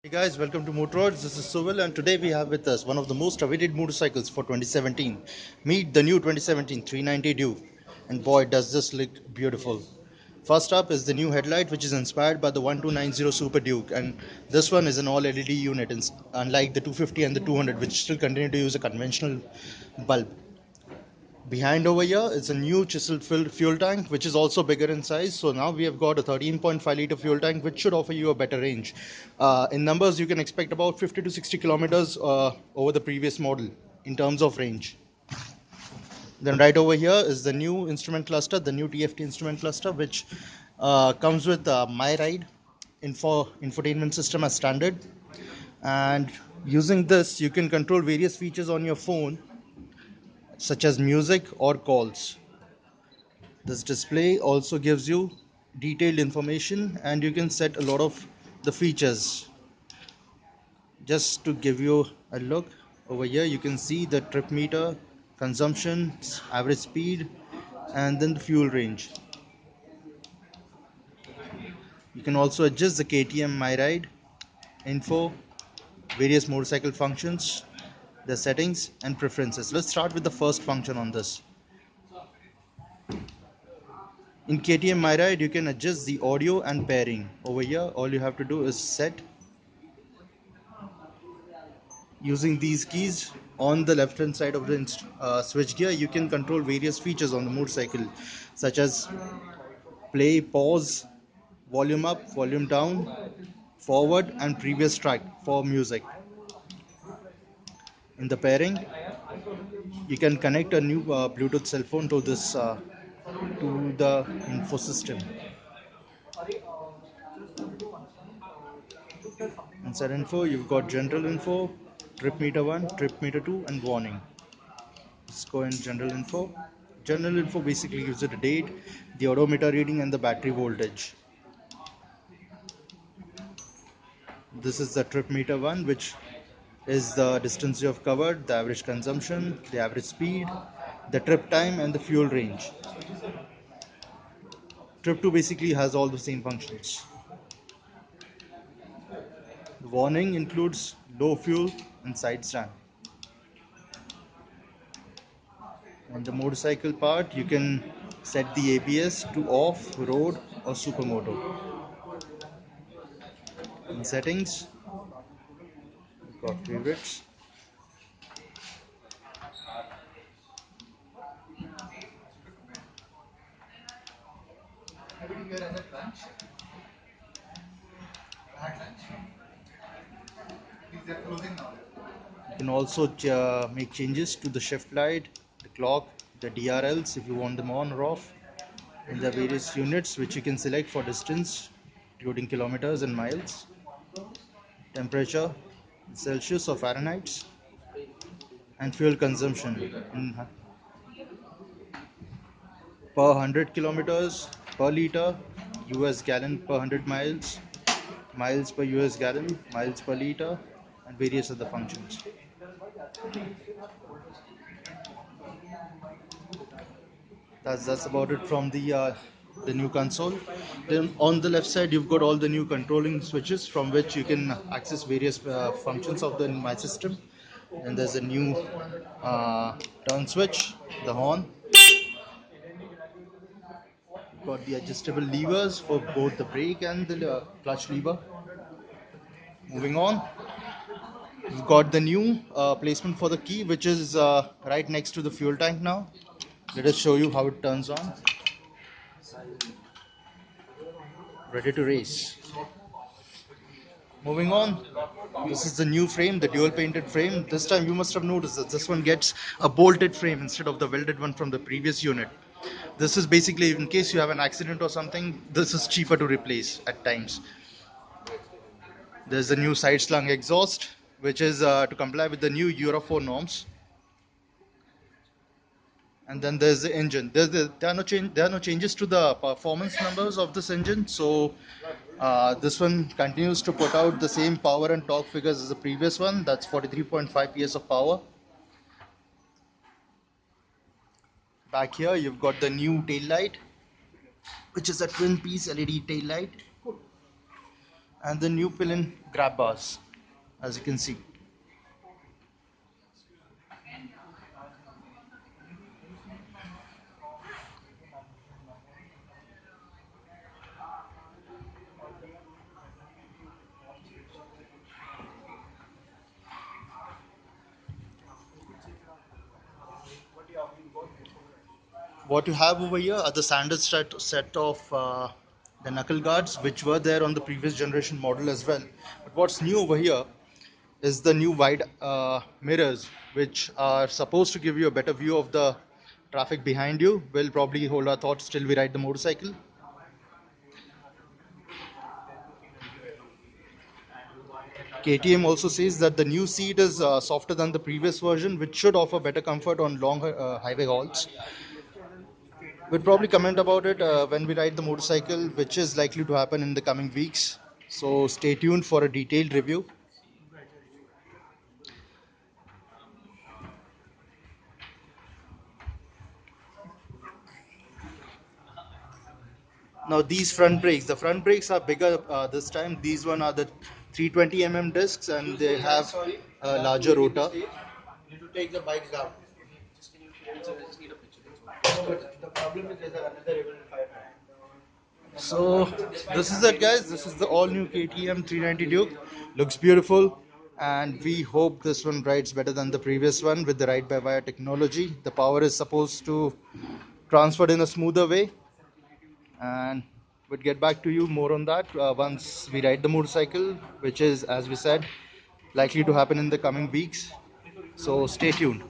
Hey guys, welcome to Motorroads. This is Suvil, and today we have with us one of the most awaited motorcycles for 2017. Meet the new 2017 390 Duke, and boy, does this look beautiful. First up is the new headlight, which is inspired by the 1290 Super Duke, and this one is an all LED unit, unlike the 250 and the 200, which still continue to use a conventional bulb. Behind over here is a new chiseled filled fuel tank, which is also bigger in size. So now we have got a 13.5 liter fuel tank, which should offer you a better range. In numbers, you can expect about 50 to 60 kilometers over the previous model in terms of range. Then right over here is the new instrument cluster, the new TFT instrument cluster, which comes with MyRide infotainment system as standard. And using this, you can control various features on your phone, such as music or calls. This display also gives you detailed information, and you can set a lot of the features. Just to give you a look, over here you can see the trip meter, consumption, average speed, and then the fuel range. You can also adjust the KTM MyRide info, various motorcycle functions, the settings and preferences. Let's start with the first function on this. In KTM MyRide, you can adjust the audio and pairing. Over here, all you have to do is set. Using these keys on the left hand side of the switch gear, you can control various features on the motorcycle, such as play, pause, volume up, volume down, forward and previous track for music. In the pairing, you can connect a new Bluetooth cell phone to this to the info system. Inside info, you've got general info, trip meter 1, trip meter 2 and warning. Let's go in general info. General info basically gives you the date, the odometer reading and the battery voltage. This is the trip meter 1, which is the distance you have covered, the average consumption, the average speed, the trip time and the fuel range. Trip 2 basically has all the same functions. The warning includes low fuel and side stand. On the motorcycle part, you can set the ABS to off, road or supermoto. In settings, you've got favorites. You can also make changes to the shift light, the clock, the DRLs if you want them on or off, and the various units which you can select for distance, including kilometers and miles, temperature, Celsius or Fahrenheit, and fuel consumption in per 100 kilometers, per liter, US gallon per 100 miles, miles per US gallon, miles per liter, and various other functions. That's about it from the new console. Then on the left side, you've got all the new controlling switches from which you can access various functions of the My System. And there's a new turn switch, the horn. You've got the adjustable levers for both the brake and the clutch lever. Moving on, we've got the new placement for the key, which is right next to the fuel tank now. Let us show you how it turns on. Ready to race. Moving on, this is the new frame, the dual painted frame. This time you must have noticed that this one gets a bolted frame instead of the welded one from the previous unit. This is basically in case you have an accident or something, this is cheaper to replace at times. There's the new side slung exhaust, which is to comply with the new Euro 4 norms. And then there's the engine. There are no changes to the performance numbers of this engine. So this one continues to put out the same power and torque figures as the previous one. That's 43.5 PS of power. Back here, you've got the new tail light, which is a twin piece LED tail light. and the new Pillion grab bars, as you can see. What you have over here are the standard set of the knuckle guards, which were there on the previous generation model as well. But what's new over here is the new wide mirrors, which are supposed to give you a better view of the traffic behind you. We'll probably hold our thoughts till we ride the motorcycle. KTM also says that the new seat is softer than the previous version, which should offer better comfort on long highway hauls. We'll probably comment about it when we ride the motorcycle, which is likely to happen in the coming weeks. So stay tuned for a detailed review. Now these the front brakes are bigger this time. These one are the 320 discs, and they have a larger rotor. Need to take the bikes down. So this is it, guys. This is the all new KTM 390 Duke. Looks beautiful, and we hope this one rides better than the previous one with the ride-by-wire technology. The power is supposed to transfer in a smoother way, and we'll get back to you more on that once we ride the motorcycle, which is, as we said, likely to happen in the coming weeks. So stay tuned.